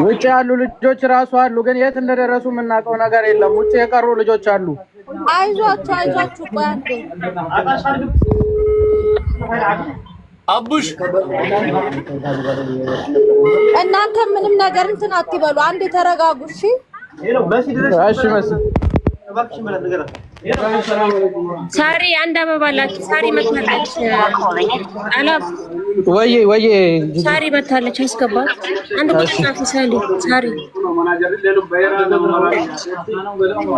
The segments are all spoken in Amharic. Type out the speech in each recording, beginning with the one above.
ውጭ ያሉ ልጆች ራሱ አሉ፣ ግን የት እንደደረሱ የምናውቀው ነገር የለም። ውጭ የቀሩ ልጆች አሉ። አይዟችሁ ቆንጆ አቡሽ እናንተ ምንም ነገር እንትን አትበሉ። አንዴ ተረጋጉ። እሺ እሺ መስል ሳሪ አንድ አበባ ላኪ። ሳሪ መጥታለች። አላብ ወይ ሳሪ መጥታለች። አስገባት። አንድ ቁጥር ጻፊ ሳሪ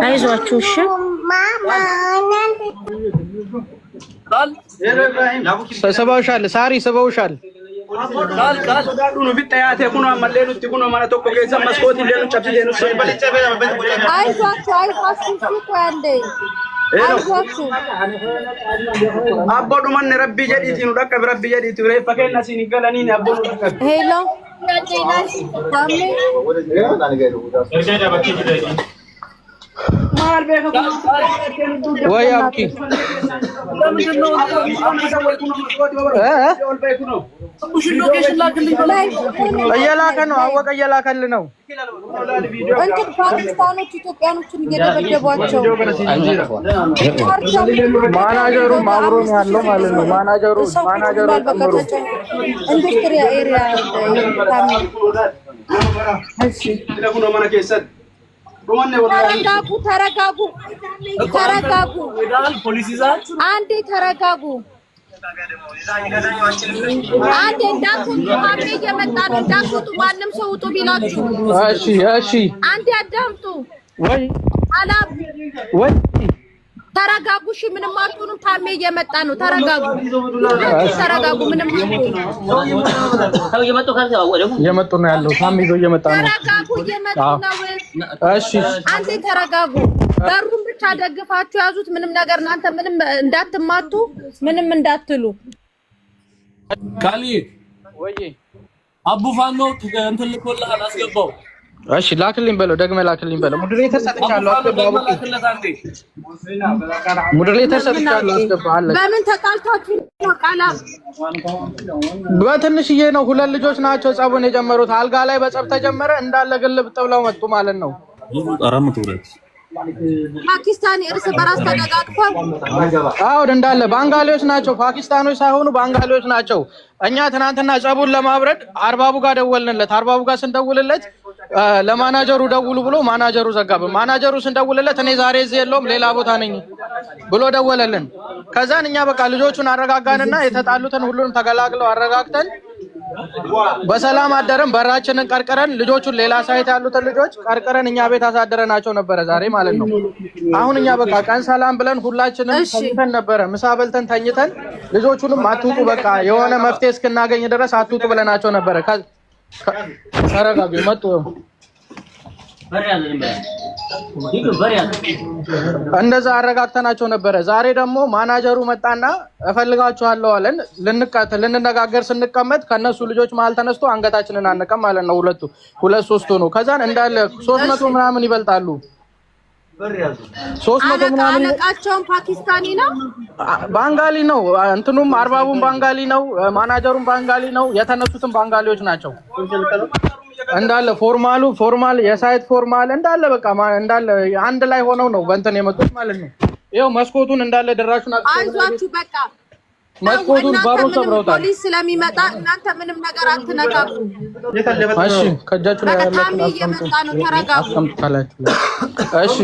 አይዟችሁ። እሺ ሰባውሻል። ሳሪ ሰባውሻል። ቃል ዱኑ ቢጣያቴ ኩኖ አመለሉ ትኩኖ ማለት እኮ ከዛ መስኮት እንደኑ ጨብጭ እንደኑ ሰው በልጨ አይዟችሁ አንዴ አይዟችሁ። አቦዱ ማን ረቢ ጀዲቲ ነው ደቀ ረቢ ጀዲቲ ነው ፈከና ሲኒ ገለኒ አቦዱ ሄሎ ወይ አብቂ እየላከ ነው። አወቀ እየላከልህ ነው። እንትን ፓኪስታኖች ኢትዮጵያኖችን እየደበደቧቸው ማናጀሩ አብሮ ነው ያለው ማለት ነው። ማናጀሩ ኢንዱስትሪ ኤሪያ ተረጋጉ። አንዴ ተረጋጉ። አንዴ እንዳትወጡ። ማሜ እየመጣ ነው። እንዳትወጡ። ማንም ሰው ውጡ ቢላችሁ እሺ አንዴ አዳምጡ። ወይ ተረጋጉ። እሺ ምንም አትሆኑም። ታሜ እየመጣ ነው። ተረጋጉ። ምንም እየመጡ ነው ያለው። ታሜ ይዞ እየመጣ ነው። ተረጋጉ። እየመጡ ነው። እሺ አንዴ ተረጋጉ። በሩን ብቻ ደግፋችሁ ያዙት። ምንም ነገር እናንተ ምንም እንዳትማቱ፣ ምንም እንዳትሉ። ካሊ ወይ አቡ ፋኖ እንትን ልኮልሃል አስገባው። እሺ ላክልኝ በለው። ደግመህ ላክልኝ በለው። ሙድሬተር ሰጥቻለሁ። አስገባው። ሙድሬተር ሰጥቻለሁ። አስገባው አለ። በምን ተቃልታችሁ ቃላ? በትንሽዬ ነው። ሁለት ልጆች ናቸው ጸቡን የጀመሩት። አልጋ ላይ በጸብ ተጀመረ። እንዳለ ግልብ ብለው መጡ ማለት ነው። ፓኪስታኒ እርስ በራስ ተደጋግፈው አሁን እንዳለ ባንጋሊዎች ናቸው። ፓኪስታኖች ሳይሆኑ ባንጋሊዎች ናቸው። እኛ ትናንትና ጸቡን ለማብረድ አርባቡ ጋር ደወልንለት። አርባቡ ጋር ስንደውልለት ለማናጀሩ ደውሉ ብሎ ማናጀሩ ዘጋብን። ማናጀሩ ስንደውልለት እኔ ዛሬ እዚህ የለውም ሌላ ቦታ ነኝ ብሎ ደወለልን። ከዛን እኛ በቃ ልጆቹን አረጋጋንና የተጣሉትን ሁሉንም ተገላግለው አረጋግተን በሰላም አደረን። በራችንን ቀርቀረን ልጆቹን ሌላ ሳይት ያሉትን ልጆች ቀርቀረን እኛ ቤት አሳደረናቸው ነበረ ዛሬ ማለት ነው። አሁን እኛ በቃ ቀን ሰላም ብለን ሁላችንም ተኝተን ነበረ። ምሳ በልተን ተኝተን ልጆቹንም አትውጡ በቃ የሆነ መፍትሄ እስክናገኝ ድረስ አትውጡ ብለናቸው ነበረ። ተረጋጉ መጡ። እንደዛ አረጋግተናቸው ነበረ። ዛሬ ደግሞ ማናጀሩ መጣና እፈልጋችኋለሁ አለን። ልንነጋገር ስንቀመጥ ከነሱ ልጆች መሀል ተነስቶ አንገታችንን አነቀም ማለት ነው። ሁለት ሶስቱ ነው። ከዛን እንዳለ 300 ምናምን ይበልጣሉ። 300 ምናምን አለቃቸውን ፓኪስታኒ ነው ባንጋሊ ነው። እንትኑም አርባቡም ባንጋሊ ነው። ማናጀሩም ባንጋሊ ነው። የተነሱትም ባንጋሊዎች ናቸው። እንዳለ ፎርማል የሳይት ፎርማል እንዳለ በቃ እንዳለ አንድ ላይ ሆነው ነው በእንትን የመጡት ማለት ነው። ይኸው መስኮቱን እንዳለ ደራሹን አይዟችሁ በቃ መስኮቱን ባሮ ሰብረውታል። ፖሊስ ስለሚመጣ እናንተ ምንም ነገር አትነካኩ። እሺ ከጃችሁ ላይ ያለው ታሜ እየመጣ ነው። ተረጋጉ። አስቀምጣላችሁ። እሺ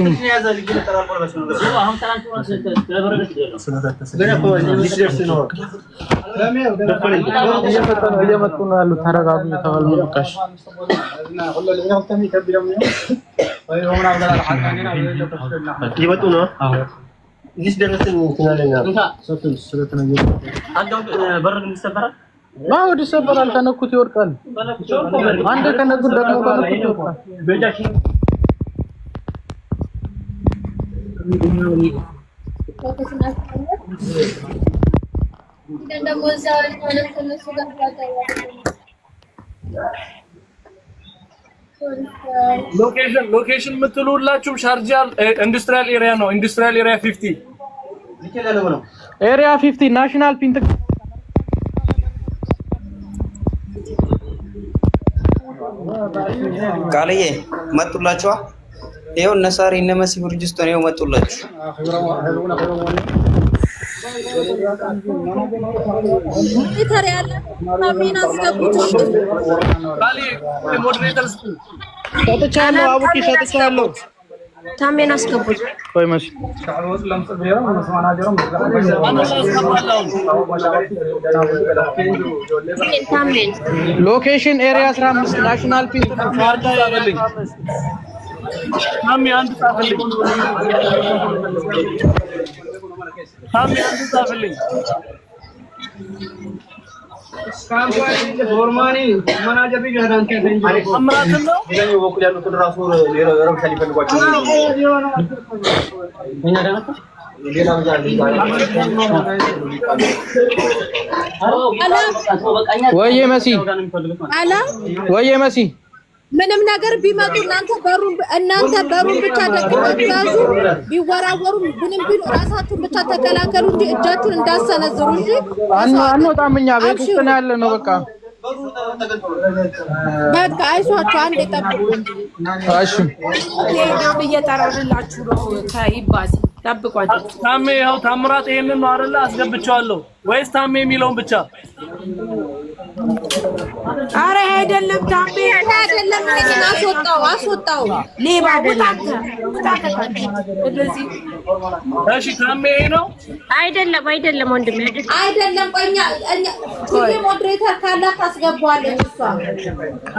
እየመጡ ነው ያሉት። ተረጋጉ የተባሉ በቃሽ። ይመጡ ነው። እዚህ ደረሰኝ እንትናለና በረድ ይሰበራል። ማውድ ይሰበራል። ከነኩት ይወድቃል። አንድ ከነኩት ደግሞ ከነኩት ይወድቃል። ሎኬሽን የምትሉላችሁ ሻርጃ ኢንዱስትሪያል ኤሪያ ነው። ኢንዱስትሪያል ኤሪያ 50 ኤሪያ 50 ናሽናል ፒንት ቃልዬ መጡላችኋ ይሄው ነሳሪ እነ መሲ ብርጅስቶን ይሄው መጡላችሁ ኢተር ያለ ታሚና አስገቡት ቃልዬ ሞዴሬተርስ ሰጥቻለሁ አቡኪ ሰጥቻለሁ ታሜን አስገቡት ቆይ መሲ ታሜን ሎኬሽን ኤሪያ 15 ናሽናል ፒንት ካርታ ያበልኝ ታሚ አንድ ጻፈልኝ ኖርማኒ ማናጀር ይገዳን አምራት ነው ይሄው በኩል ያሉት ራሱ ረብሻ ሊፈልጓቸው እኛ ደህና ሌላ ወዬ መሲ አላ ወዬ መሲ ምንም ነገር ቢመጡ እናንተ በሩን ብቻ ደግፋችሁ ያዙ ቢወራወሩ ምንም ቢሉ ራሳችሁን ብቻ ተከላከሉ እንጂ እጃችሁን እንዳሰነዝሩ እንጂ አንወጣም እኛ ቤት ውስጥ ነው ያለ ነው በቃ አይዟችሁ አንዴ ጠብቁ እሺ ይሄው እየጠራንላችሁ ነው ከይባሲ ጠብቋችሁ ታሜ ይኸው ታምራት ይሄንን ነው አይደል አስገብቻለሁ ወይስ ታሜ የሚለውን ብቻ አረ አይደለም ታሜ አይደለም ለምን አስወጣው ሌባ አይደለም እንደዚህ እሺ ታሜ ነው አይደለም ወንድሜ አይደለም ቆኛ ይሄ ሞዴሬተር ካለ ታስገባዋለች እሷ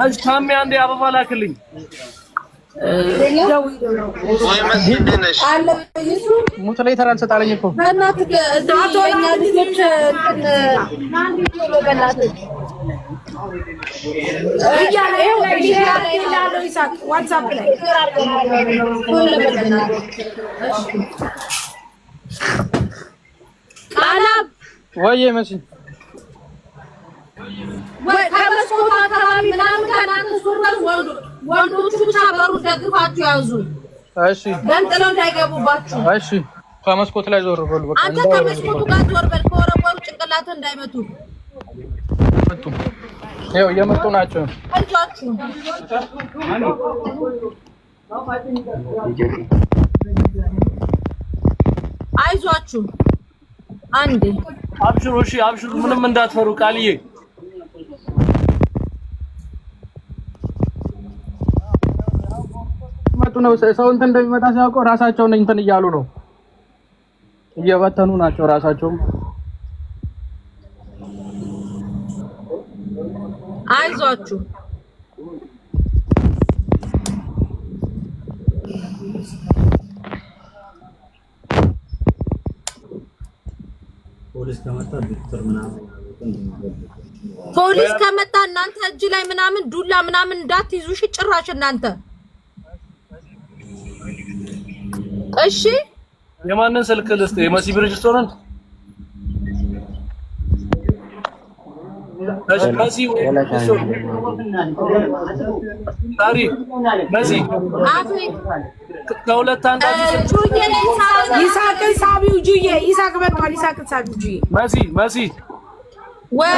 እሺ ታሜ አንዴ አበባ ላክልኝ ሞዴሬተር አልሰጣለኝ እኮ በእናትህ እዛኛ ልጆች በእናትህ ዋትስአፕ ላይ ወዬ መሲ ከመስኮቱ አካባቢ ምናምን ከናንተ ሱራን ወንዶቹ ብቻ በሩ ደግፋችሁ ያዙ እሺ ገንጥለው እንዳይገቡባችሁ እሺ ከመስኮት ላይ ዞር በሉ በቃ አንተ ከመስኮቱ ጋር ዞር በል ከወረወሩ ጭንቅላት እንዳይመቱ መጡ ይኸው እየመጡ ናቸው አይዟችሁ አንዴ አብሽሩ እሺ አብሽሩ ምንም እንዳትፈሩ ቃልዬ መጡ ነው ሰው እንትን እንደሚመጣ ሲያውቁ ራሳቸው እንትን እያሉ ነው እየበተኑ ናቸው ራሳቸው አይዟችሁ ፖሊስ ከመጣ እናንተ እጅ ላይ ምናምን ዱላ ምናምን እንዳትይዙ እሺ ጭራሽ እናንተ እሺ የማንን ስልክ ልስጥ የመሲ ብርጅስቶንን እሺ መሲ ታሪ መሲ ከሁለት አንዳችሁ ይሳቅን ሳቢው ጁዬ ይሳቅ መጥቷል ይሳቅን ሳቢው ጁዬ መሲ ወይ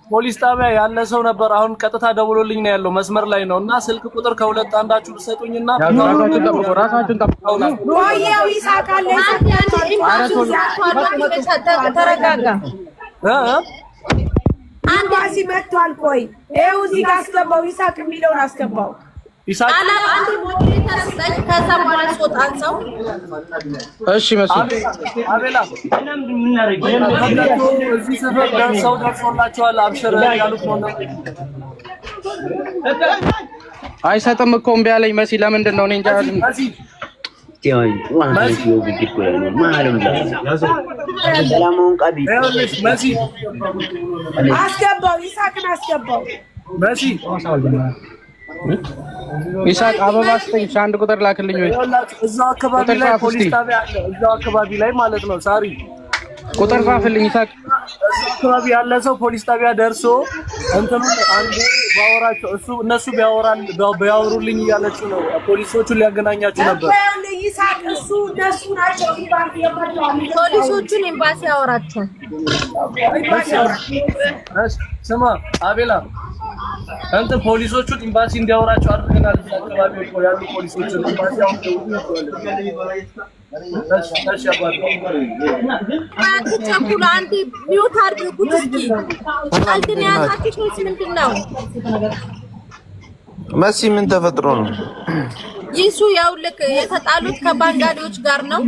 ፖሊስ ጣቢያ ያለ ሰው ነበር አሁን ቀጥታ ደውሎልኝ ነው ያለው መስመር ላይ ነውና ስልክ ቁጥር ከሁለት አንዳችሁ ልሰጡኝና ራሳችሁን ጠብቁ ወይው ይሳቅ አለ ተረጋጋ አንድ ባሲ መጥቷል ቆይ ይኸው እዚህ ጋር አስገባው ይሳቅ የሚለውን አስገባው ይሳቅ አላ አንድ ሞዴሬተር ሰጥ ከዛ በኋላ ሶጣን ሰው እሺ መሲ አቤላ ምን እናደርግ እዚህ ሰፈር ደርሰው ደርሶላችኋል አብሽር ያሉት ነው አይሰጥም እኮ እምቢ አለኝ መሲ ለምንድን ነው እኔ እንጃ መሲ አስገባው ይሳቅን አስገባው መሲ ይሳቅ አበባ ስጠኝ አንድ ቁጥር ላክልኝ ወይ እዛው አካባቢ ላይ ፖሊስ ጣቢያ አለ እዛው አካባቢ ላይ ማለት ነው ሳሪ ቁጥር ጻፍልኝ ይሳቅ አካባቢ ያለ ሰው ፖሊስ ጣቢያ ደርሶ እንትኑ አንዱ ባወራቸው እነሱ ቢያወሩልኝ እያለች ነው ፖሊሶቹን ሊያገናኛችሁ ነበር ይሳቅ እሱ እነሱ ናቸው ፖሊሶቹን ኤምባሲ ያወራቸዋል። ስማ አቤላ አንተ ፖሊሶቹን ኤምባሲ እንዲያወራቸው አድርገናል። አካባቢዎች ያሉ ፖሊሶቹን ኤምባሲ አትቸኩሉ። አንዴ ሚውት አድርጉት እስኪ። ቀልድን ያዛችሁ ምንድን ነው? መሲ ምን ተፈጥሮ ነው? ይሱ ያው ልክ የተጣሉት ከባንጋሊዎች ጋር ነው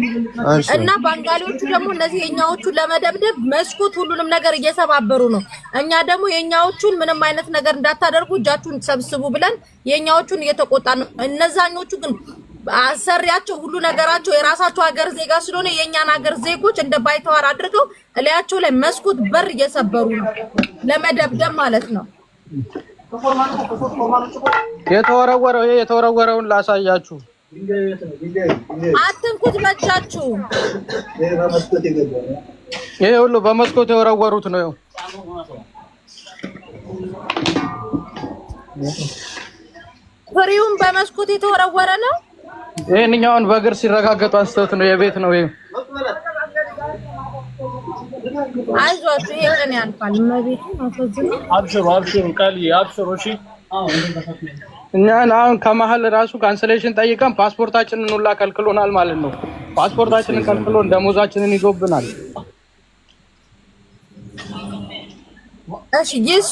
እና ባንጋሊዎቹ ደግሞ እነዚህ የኛዎቹን ለመደብደብ መስኮት ሁሉንም ነገር እየሰባበሩ ነው። እኛ ደግሞ የኛዎቹን ምንም አይነት ነገር እንዳታደርጉ እጃችሁን ሰብስቡ ብለን የኛዎቹን እየተቆጣ ነው። እነዛኞቹ ግን አሰሪያቸው ሁሉ ነገራቸው የራሳቸው ሀገር ዜጋ ስለሆነ የኛን ሀገር ዜጎች እንደ ባይተዋር አድርገው እላያቸው ላይ መስኮት በር እየሰበሩ ነው ለመደብደብ ማለት ነው። የተወረወረውን ላሳያችሁ። አትንኩት በእጃችሁ። ይሄ ሁሉ በመስኮት የወረወሩት ነው። ፍሬውን በመስኮት የተወረወረ ነው። ይሄንኛውን በእግር ሲረጋገጡ አንስተውት ነው። የቤት ነው ይሄ። አይዟችሁ ይሄ ቀን ያልፋል። መቤቱ አፈዝኑ። አብሽሩ ቃል አብሽሩ። እሺ እኛን አሁን ከመሀል ራሱ ካንሰሌሽን ጠይቀን ፓስፖርታችንን ሁላ ከልክሎናል ማለት ነው። ፓስፖርታችንን ከልክሎን ደሞዛችንን ይዞብናል። እሺ ኢየሱ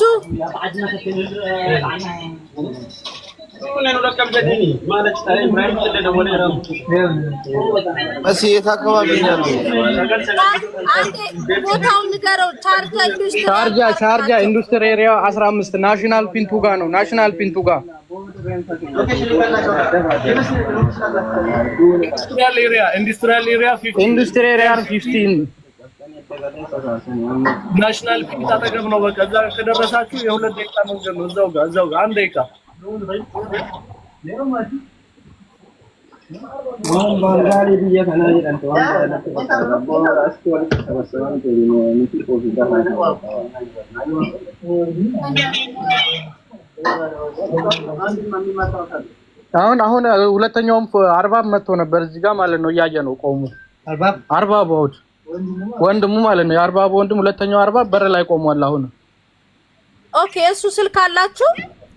መሲ የት አካባቢ ነው ያለው? ቦታውን ንገረው። ቻርጃ ኢንዱስትሪ ኤሪያ 15 ናሽናል ፒንቱጋ ነው። ናሽናል ፒንቱጋ ኢንዱስትሪያል ኤሪያ 15 ናሽናል ፒንታ ተገብ ነው። በቃ እዛ ከደረሳችሁ የሁለት ደቂቃ መንገድ ነው። እዛው ጋር አንድ ደቂቃ አሁን ሁለተኛውም አርባብ መጥቶ ነበር እዚህ ጋር ማለት ነው። እያየ ነው ቆሙ። አርባብ ወንድሙ ማለት ነው። የአርባብ ወንድም ሁለተኛው አርባብ በር ላይ ቆሟል። አሁን ኦኬ እሱ ስልክ አላችሁ?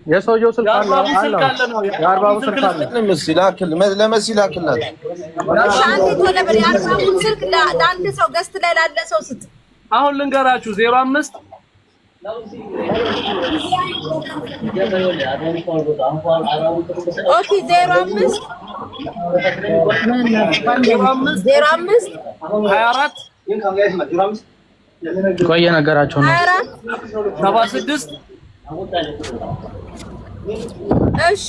የሰውየው ስልክ አለ። የአርባቡ ስልክ አለ። ለመሲ ላክላት። ሻንቲ ቶሎ በል። የአርባቡን ስልክ ለአንድ ሰው ገስት ላይ ላለ ሰው ስጥ። አሁን ልንገራችሁ 05 ኦኬ 05 24 ቆየ ነገራቸው ነው 76 እሺ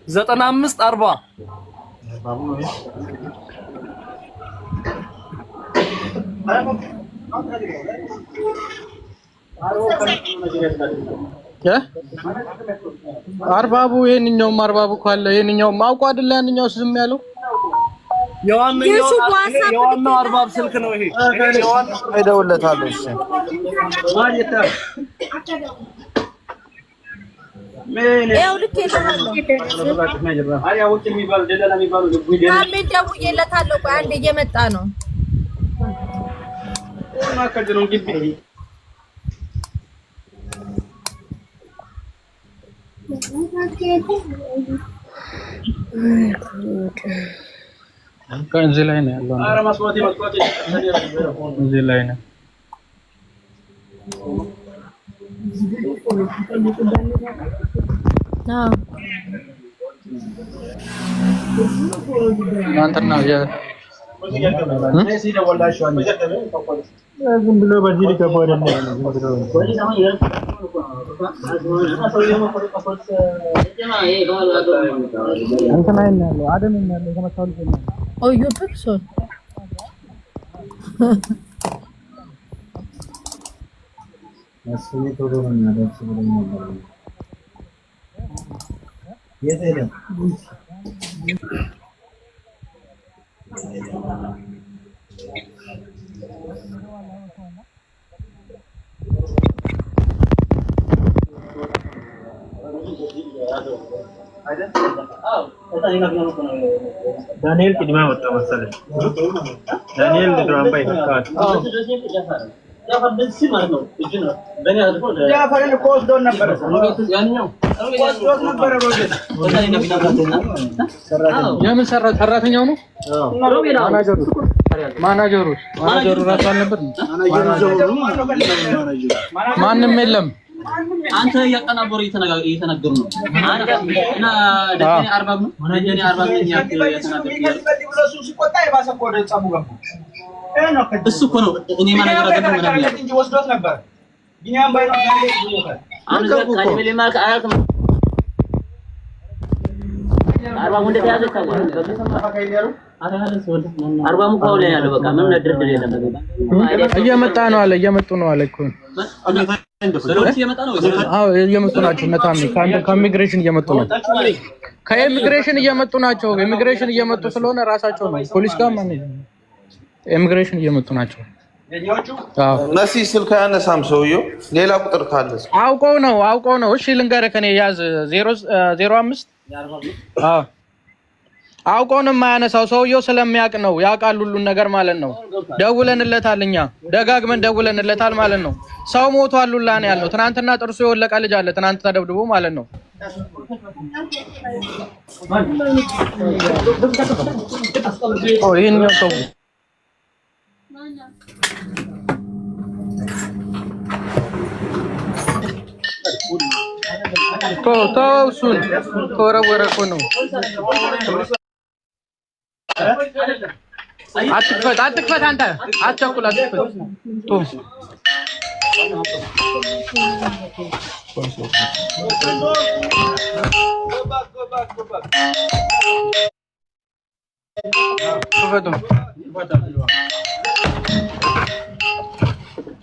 95 40 አርባቡ ይሄንኛውም አርባቡ ካለ ይሄንኛውም አውቆ አይደለ ያንኛው ዝም ያለው የዋናው አርባብ ስልክ ነው። ይሄ እደውልለታለሁ። እሺ ያው ልክ ደውዬለታለሁ። ቆይ አንዴ እየመጣ ነው። እዚህ ላይ ነው ያለው። እዚህ ላይ ነው። አንተና ዝም ብሎ በዚህ ሊገባ አይደለም። እንትና ያለው አደም ያለው ተመሳሳይ ነው። ኦዩ ፐርሶን መስኒ ቶሎ ነው ያደርስ ብለኝ ነበር። የት ሄደ? ዳንኤል ቅድማ ወጣ መሰለኝ ዳንኤል ድራም ባይ ካት የምን ሰራተኛው ነው? ማናጀሩ ራሱ አልነበር? ማንም የለም። አንተ ያቀናበሩ እየተናገሩ ነው እና ደኔ 40 ነው ደኔ 40 ነው እሱ እኮ ነው እኔ ማናጀር አደረገ ምናምን ያለው እንጂ ወስዶት ነበር ቢኒያም ባይ ነው ያለው አንተ ካሊበል ማርክ አያልኩም 40 ወንደ ተያዘ ታውቃለህ አርባ ሙካው ላይ ያለው በቃ ምንም ድርድር የለም እየመጣ ነው አለ እየመጡ ነው አለ እኮ ሰሎች እየመጣ ነው አዎ እየመጡ ናቸው ነታም ከኢሚግሬሽን እየመጡ ነው ከኢሚግሬሽን እየመጡ ናቸው ኢሚግሬሽን እየመጡ ስለሆነ ራሳቸው ነው ፖሊስ ጋር ማን ኢሚግሬሽን እየመጡ ናቸው አዎ ነሲ ስልክ ያነሳም ሰውየው ሌላ ቁጥር ካለስ አውቀው ነው እሺ ልንገርህ ከኔ ያዝ 005 አዎ አውቀው ነው የማያነሳው ሰውየው ስለሚያውቅ ነው ያውቃል ሁሉን ነገር ማለት ነው ደውለንለታል እኛ ደጋግመን ደውለንለታል ማለት ነው ሰው ሞቷል ሁላ ነው ያለው ትናንትና ጥርሱ የወለቀ ልጅ አለ ትናንት ተደብድቦ ማለት ነው ይሄን ነው ሰው ተውሱን ተወረወረኩ ነው አትክፈት አንተ አትቸኩል አትክፈት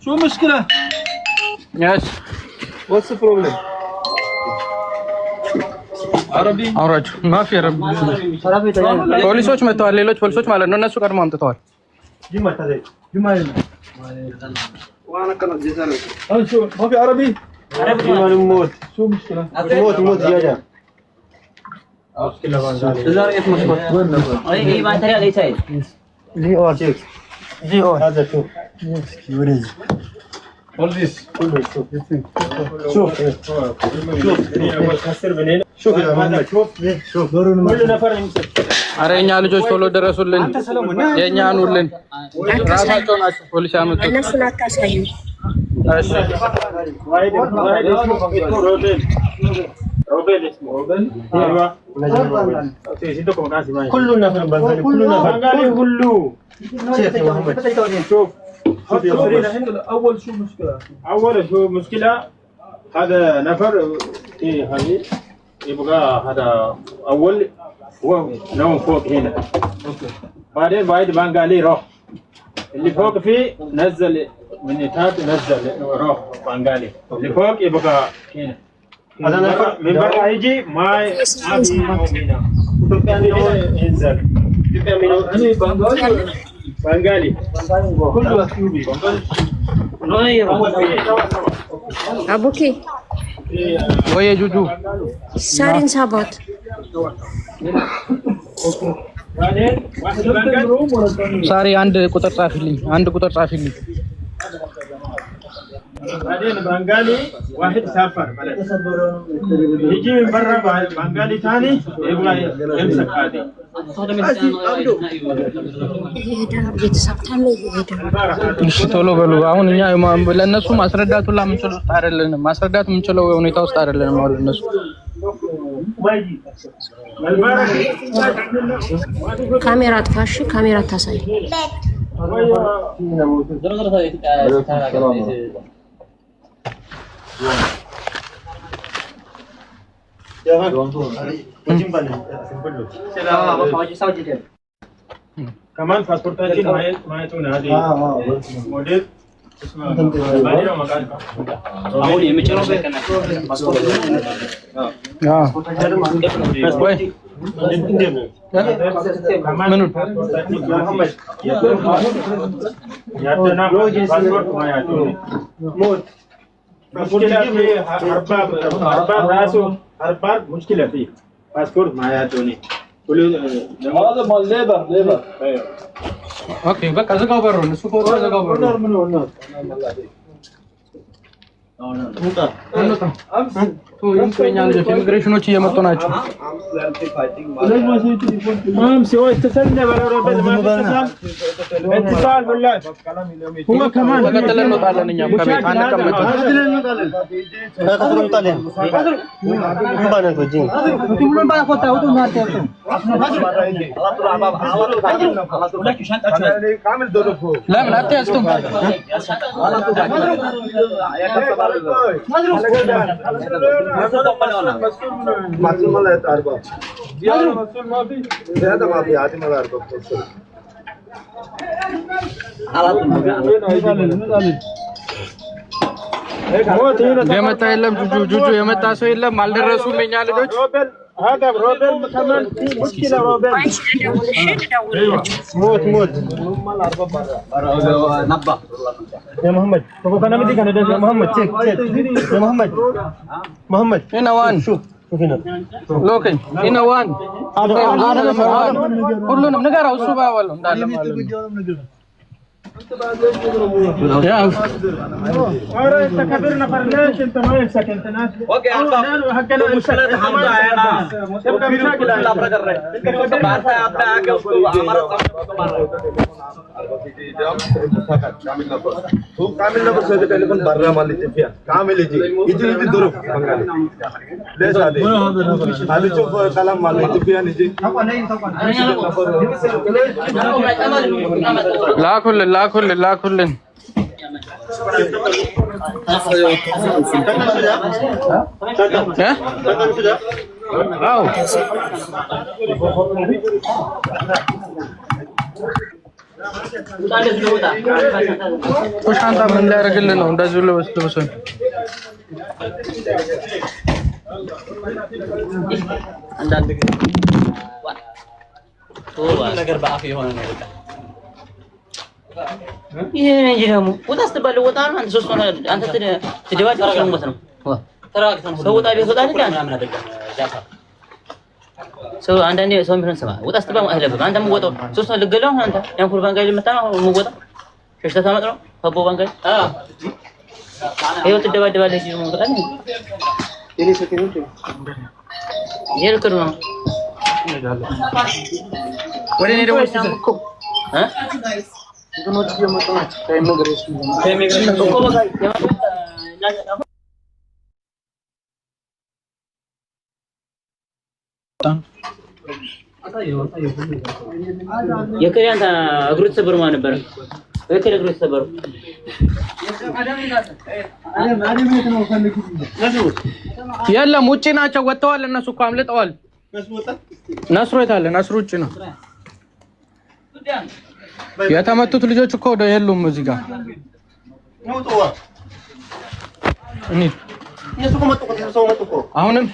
شو المشكلة؟ Yes. What's the problem? عربي ما في عربي ፖሊሶች መጥተዋል ሌሎች ፖሊሶች ማለት ነው እነሱ ቀድሞ አምጥተዋል وانا كنت جزاله شو ما في عربي موت شو مشكلة موت جاجا مشكلة اي ما ترى ليش هاي جي اون هذا شوف يوريز All this شوف شوف يا محمد شوف كل نفر يمسك አረኛ ልጆች ቶሎ ደረሱልን የኛ አኑልን ራሳቸው ናቸው ፖሊስ ያመጡት እነሱን አታሳዩ እሺ روبل اسمه روبل ايوه كل نفر كل نفر كله شيخ محمد شوف اول شو مشكله اول شو مشكله هذا نفر هذه يبغى هذا اول هو نوم فوق هنا بعدين بعد بنغالي روح اللي فوق فيه نزل من تحت نزل روح بنغالي اللي فوق يبغى هنا هذا نفر من برا يجي ما في هنا ينزل بنغالي كله اثيوبي አቡኪ ወይ ጁጁ ሳሪን ሳባት بعدين واحد بنغالي ሳሪ አንድ ቁጥር ጻፊልኝ بعدين بنغالي واحد سافر بلد يجي من برا بنغالي ثاني يبغى يمسك هذه እሺ ቶሎ በሉ አሁን እኛ ለነሱ ማስረዳት ሁላ የምንችለው ሁኔታ ውስጥ አይደለንም አሁን እነሱ ካሜራ አጥፋሽ ካሜራ ታሳይ كمان باسبورتاችን ማየቱ ነው አይደል ሞዴል ባዲራ መካን አሁን የመጨረሻ ቀን ፓስፖርት ወይ ምኑ ያደና ፓስፖርት ማያቱ ሞት مشكلة في أرباب راسه أرباب مشكلة فيه ፓስፖርት ማያቶኒ هذا مال ليبر ايوه اوكي بقى زقوا برون እሱ ፎቶ ዘጋው برون ምን ሆነ የኛ ልጆች ኢሚግሬሽኖች እየመጡ ናቸው سويت تسلنا برا اتصال بالله هو كمان ተከተለን እንወጣለን እኛም ከቤት አንቀመጥም ለምን አትያዝቱም مسؤول مال ارباب مسؤول ما في زياده ما في عادي مال ارباب የመጣ የለም ጁጁ የመጣ ሰው የለም አልደረሱም የኛ ልጆች هذا روبل كمان مشكله روبل موت مال ارباب نبا يا محمد تو كان مدي كان يا محمد تشيك يا محمد هنا وان شوف هنا لوكن هنا وان ሁሉንም ንገረው እሱ ባይወለው እንዳለ ማለት ነው يا ارى انت كبير نفر ليش انت ما يمسك انت ناس اوكي حقنا مشكله حمد انا تبقى مشاكل لا برجر انت بعرف ابدا اجي امارات كامل نبر से टेलीफोन बर्रा वाली टिफिया कामिल जी इतनी दुरुफ बंगाली ले सादे खाली चुप कलम वाली टिफिया निजी ላኩልን አው ሻንጣ ምን ሊያደርግልን ነው እንደዚህ ለበስ አንዳንድ ነገር በአፍ የሆነ ነው በቃ ይሄ እንጂ ደግሞ ወጣ ስትባል ወጣ ነው አንተ ሶስት ሆነ አንተ ትደባጭ ሞት ነው ተራክተን ሰው ወጣ ቤት ወጣ ልጅ ምናምን አደጋ ጃፋ ሰው አንዳንዴ ሰው ምን ሰማ ወጣ ስትባል አይለብም አንተም ወጣው ሶስት ነው ልገለው አንተ ያን ኩል ባንጋይ ልመጣ ነው ወጣ ሸሽታ ታመጥ ነው አቦ ባንጋይ ይሄው ትደባደባለህ ነው ወጣ ነው የኔ ሰከንድ ይልከሩ ነው ወደ እኔ ደግሞ እኮ እንትኖች እየመጡ ናቸው ከኢሚግሬሽን እኮ በቃ የከሪያንታ እግሩ ተሰብሮ ማን ነበር የከሪያ እግሩ ተሰብሮ የለም ውጪ ናቸው ወጥተዋል እነሱ እኮ አምልጠዋል ነስሩ የታለ ነስሩ ውጪ ነው የተመቱት ልጆች እኮ ወደ የሉም እዚህ ጋር እኔ አሁንም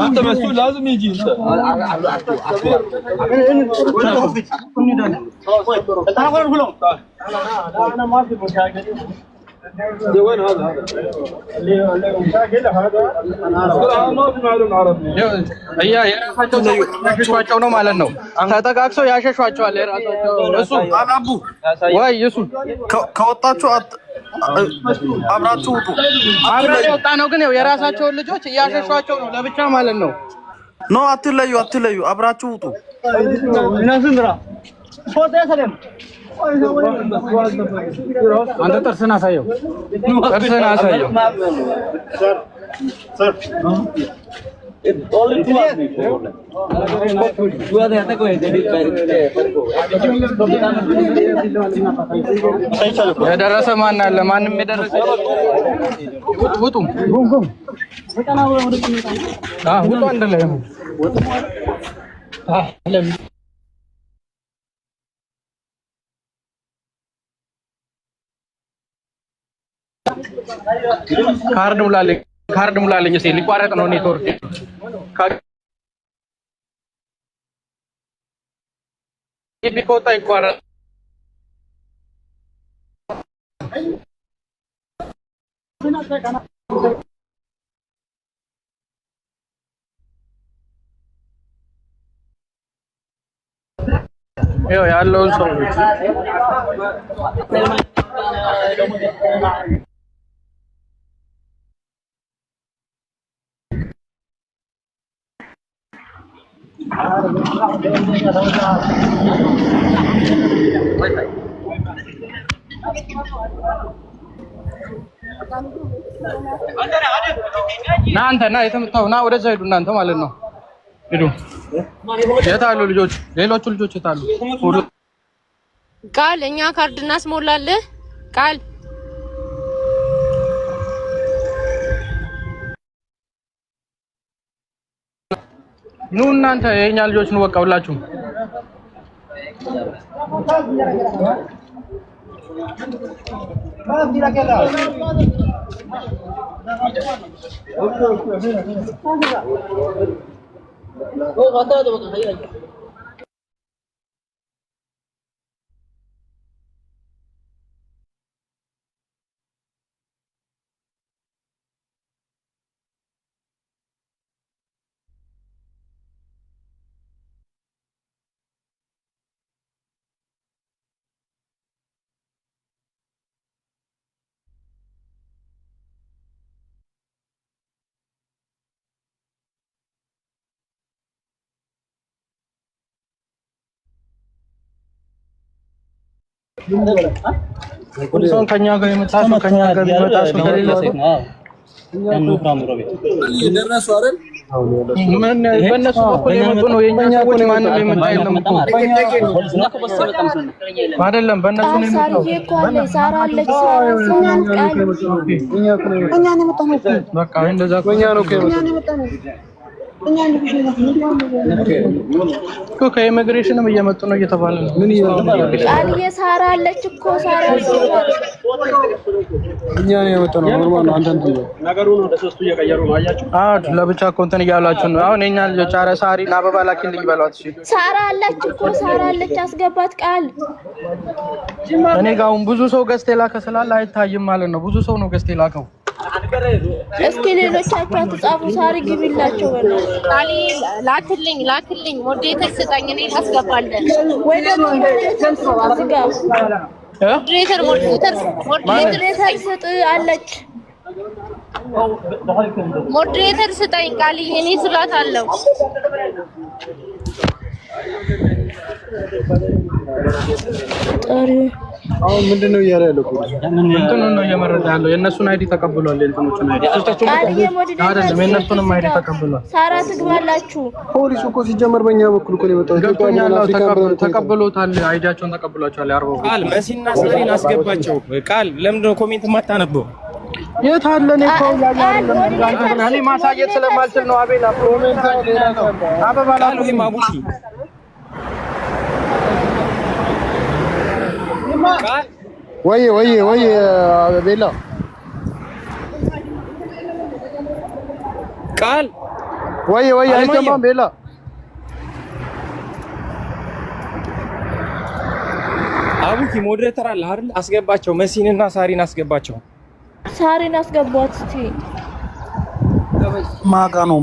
انت مسؤول لازم يجي انا ما في مشاكل وين هذا اللي مشاكل هذا انا ما في معلوم عربي يا ያሸሿቸው ነው ማለት ነው ተጠቃቅሰው ያሸሿቸዋል የራሳቸው እሱ አላቡ ወይ እሱ ከወጣችሁ አብራችሁ ውጡ አብራችሁ ወጣ ነው ግን የራሳቸው ልጆች ያሸሿቸው ነው ለብቻ ማለት ነው ኖ አትለዩ አብራችሁ ውጡ نازمرا ፎቶ ያሰለም አንተ ጥርስን አሳየው सर only two የደረሰ ማን አለ ማንንም የደረሰ ውጡ ውጡ አንድ ላይ ነው ካርድ ሙላልኝ እስኪ ሊቋረጥ ነው ኔትወርክ ቢቆጣ ይቋረጥ ያለውን ሰው ናንተና የተመታው ና ወደዛ ሄዱ እናንተ ማለት ነው ሄዱ የታሉ ልጆች ሌሎቹ ልጆች የታሉ ቃል እኛ ካርድ እናስሞላለን ቃል ኑ እናንተ የኛ ልጆች ነው በቃ ሁላችሁ ሰው ከኛ ጋር የመጣው ከኛ ጋር ቢመጣ ሰው ከሌለ ያንኑ ፍራምሮ ቤት እየደረሱ አይደል ምን በእነሱ በኩል የመጡ ነው የኛ ሰዎች ማንም የመጣ የለም እኮ አይደለም በእነሱ ነው የመጣው ሳራ አለች እኛ ነው የመጣው በቃ እንደዛ እኛ ነው እኮ ከኢሚግሬሽንም እየመጡ ነው እየተባለ ነው ምን ቃል የሳራ አለች እኮ ሳራ እኛ ነው የመጣው ነው ኖርማል ነው አንተ እንትን ነገሩን ወደ ሶስቱ እየቀየሩ ነው አያችሁ ለብቻ እኮ እንትን እያላችሁ ነው አሁን የኛ ልጆች አረ ሳሪና አበባ ላኪልኝ በሏት እሺ ሳራ አለች እኮ ሳራ አለች አስገባት ቃል እኔ ጋር አሁን ብዙ ሰው ገዝቴ ላከ ስላለ አይታይም ማለት ነው ብዙ ሰው ነው ገዝቴ ላከው እስኪ ሌሎቻችሁ አትጻፉ ሳሪ ግቢላቸው ቃሊ ላክልኝ ሞዴሬተር ስጠኝ እኔ አስገባለሁ ወይ ደግሞ አስገባ ሞዴሬተር ስጥ አለች ሞዴሬተር ስጠኝ ቃሊ እኔ ስላት አለው አሁን ምንድነው እያለ ያለው እንትኑ ነው እየመረጠ ያለው የነሱን አይዲ ተቀብሏል እንትኖቹን አይዲ አይደለም የነሱንም አይዲ ተቀብሏል ሳራ ትግባላችሁ ፖሊሱ እኮ ሲጀመር በእኛ በኩል እኮ ነው የመጣው ገብቶኛል ተቀብሎታል አይዲያቸውን ተቀብሏቸዋል ያርበው ቃል መሲና ሳሪን አስገባቸው ቃል ለምንድን ነው ኮሜንት ማታነበው የት አለ ነው እኮ እኔ ማሳየት ስለማልችል ነው አቤላ ኮሜንት አበባ ላሉ ማቡሺ ወይ ቤላ ቃል ወይ አይሰማም ቤላ አቡኪ ሞዴሬተር አለ አይደል አስገባቸው መሲንና ሳሪን አስገባቸው ሳሪን አስገቧት እስቲ ማጋ ነው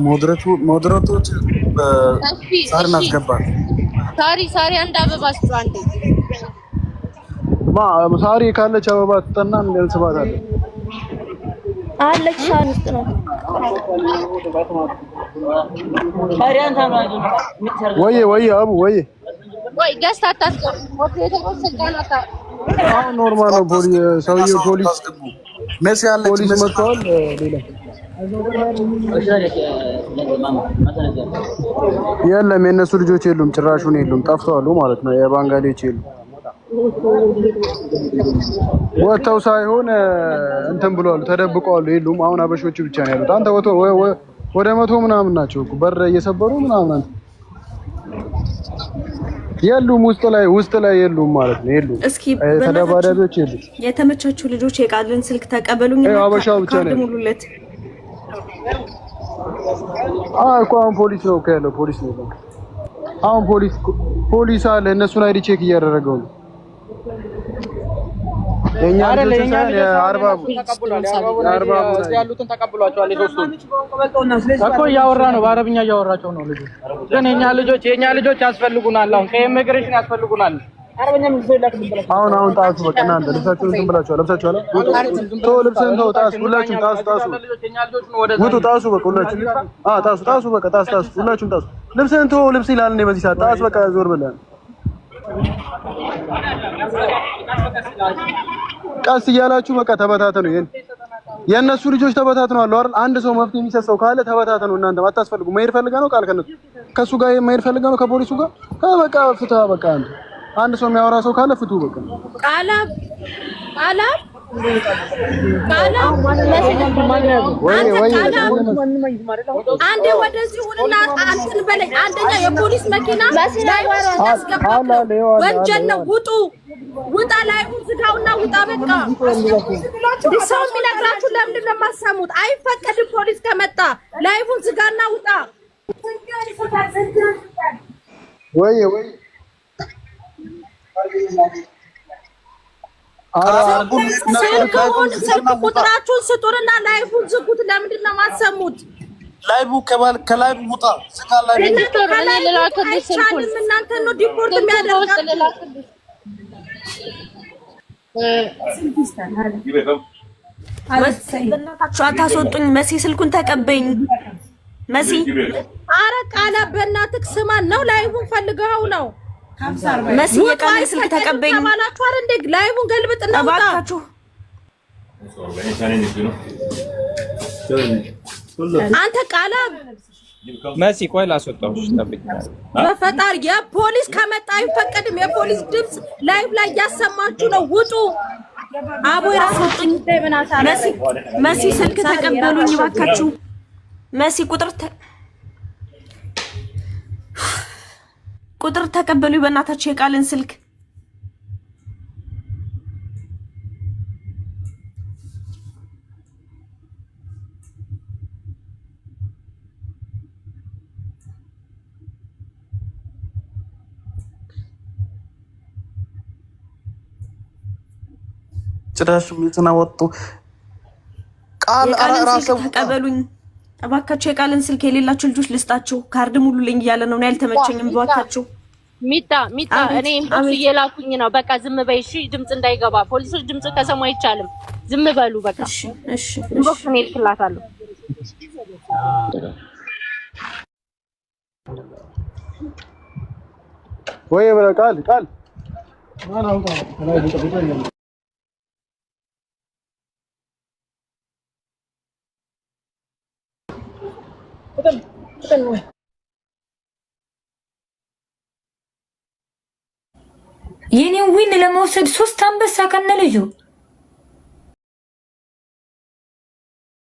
ሞዴሬቶች ሳሪን አስገባት ሳሪ አንድ አበባ ስጡ አንዴ ሳሪ ካለች አበባ ትጠና እንልስባታል አለች ሳሪ ውስጥ ነው ወይ አቡ ወይ ገስት አታስገቡ ሞዴሬተሮች ስልጣናታ አሁን ኖርማል ነው ሰውዬው ፖሊስ መሲ ያለች ፖሊስ መጥቷል ሌላ የለም የነሱ ልጆች የሉም ጭራሹን የሉም ጠፍተዋል ማለት ነው የባንጋሊዎች የሉም ወጣው ሳይሆን እንትን ብለዋል ተደብቀዋል የሉም አሁን አበሾቹ ብቻ ነው ያሉት አንተ ወደ 100 ምናምን ናቸው በር እየሰበሩ ምናምን የሉም ውስጥ ላይ የሉም ማለት ነው። የሉም እስኪ ተደባዳቢዎች የሉም። የተመቻችሁ ልጆች የቃልን ስልክ ተቀበሉኝ። አበሻው ብቻ ነው ሙሉለት። እኮ አሁን ፖሊስ ነው ያለው። ፖሊስ ነው አሁን ፖሊስ አለ። እነሱን አይዲ ቼክ እያደረገው ነው። የኛ ያሉትን ተቀብሏቸዋል። እኮ እያወራ ነው፣ በአረብኛ እያወራቸው ነው። ልጆች ግን የኛ ልጆች ያስፈልጉናል። አሁን ከኢሚግሬሽን ያስፈልጉናል። አሁን ጣሱ በቃ እናንተ ልብሳችሁን እንትን ብላችኋል። ለብሳችኋል። ልብስህን ተው። ጣሱ ሁላችሁም ጣሱ። ውጡ። ጣሱ በቃ ሁላችሁም። ጣሱ በቃ ጣሱ። ሁላችሁም ጣሱ። ልብስህን ተው። ልብስ ይላል እንደ በዚህ ሰዓት ጣስ በቃ ዞር ብለህ ቀስ እያላችሁ በቃ ተበታተኑ። የእነሱ ልጆች ተበታትነዋል አይደል? አንድ ሰው መፍትሄ የሚሰጠው ካለ ተበታተኑ። እናንተ አታስፈልጉ። መሄድ ፈልጋ ነው ቃል ከሱ ጋር መሄድ ፈልጋ ነው ከፖሊሱ ጋር በቃ ፍታ። በቃ አንድ ሰው የሚያወራ ሰው ካለ ፍቱ። በቃ አንዴ ወደዚህ ሁንና አንተን በለኝ። አንደኛ የፖሊስ መኪና ላይ ወንጀል ነው። ውጣ ላይ ዝጋውና ውጣ። በቃ ሰው የሚነግራችሁ ለምንድን ነው የማሰሙት? አይፈቀድም። ፖሊስ ከመጣ ላይፉን ዝጋና ውጣ። ወይ ስልክ ቁጥራችሁን ስጡንና ላይፉን ዝጉት። ለምንድን ነው የማሰሙት? ላይቡ ከላይቡ ውጣ። አይቻልም። እናንተ ነው ዲፖርት የሚያደርጋችሁ። አታስወጡኝ። መሲ ስልኩን ተቀበይኝ። መሲ ኧረ ቃላ በእናትህ ስማን ነው። ላይቡን ፈልገው ነው። መሲ የቃልን ስልክ ተቀበይኝ ተባላችሁ አይደል? እንደ ላይቡን ገልብጥና ውጣ እባካችሁ። አንተ ቃላ መሲ ቆይ ላስወጣውሽ። ጠብቂ በፈጣሪ የፖሊስ ከመጣ አይፈቀድም። የፖሊስ ድምጽ ላይቭ ላይ እያሰማችሁ ነው። ውጡ። አቦ ይራስወጡኝ። መሲ ስልክ ተቀበሉኝ እባካችሁ። መሲ ቁጥር ተቀበሉኝ በእናታችሁ የቃልን ስልክ። ጭራሽ ምንጽና ወጡ። የቃልን ስልክ ተቀበሉኝ እባካችሁ። የቃልን ስልክ የሌላችሁ ልጆች ልስጣችሁ። ካርድ ሙሉልኝ እያለ ነው። ያልተመቸኝም እባካችሁ። ሚጣ እኔ ኢምፖርት እየላኩኝ ነው። በቃ ዝም በይ እሺ። ድምጽ እንዳይገባ ፖሊሶች ድምጽ ከሰሙ አይቻልም። ዝም በሉ በቃ እሺ። ኢምፖርት እኔ ልክላታለሁ። ወይ ቃል የኔ ዊን ለመውሰድ 3 አንበሳ ከነ ልጁ